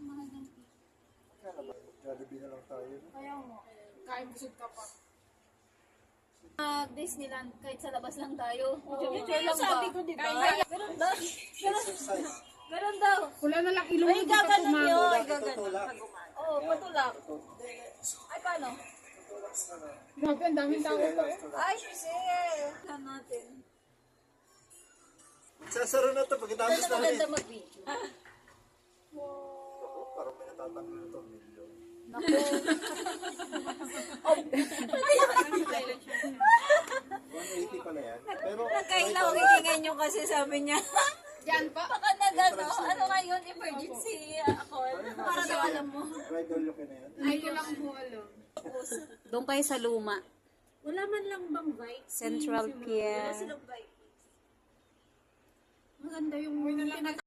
mahal ng cake. Kaya naman, Jollibee na lang tayo. Kaya mo. Kain busog ka pa. Disneyland, kahit sa labas lang tayo. Kaya lang sabi ba? ko, di ba? Ganun daw. Exercise. Ganun daw. Wala na lang ilong Ay, gaganon yun. Tulak, Ay, gaganon. tutulak. Oo, patulak. Ay, paano? Grabe, ang daming tao pa eh. Ay, sige. Saan natin? Magsasaro na ito pagkatapos Ano namin. maganda mag-video? Parang may natatanggol ito. Milyon. Naku. 180 pala yan. Pero, Nagkailaw, hingingin nyo kasi sabi niya. Yan pa. Baka nagano, ano ngayon, emergency ako. Para daw alam mo. Ride all you can na yan. Ay, ko lang po alam. Doon kayo sa luma. Wala man lang bang bike? Central Pier. Wala silang bike. Maganda yung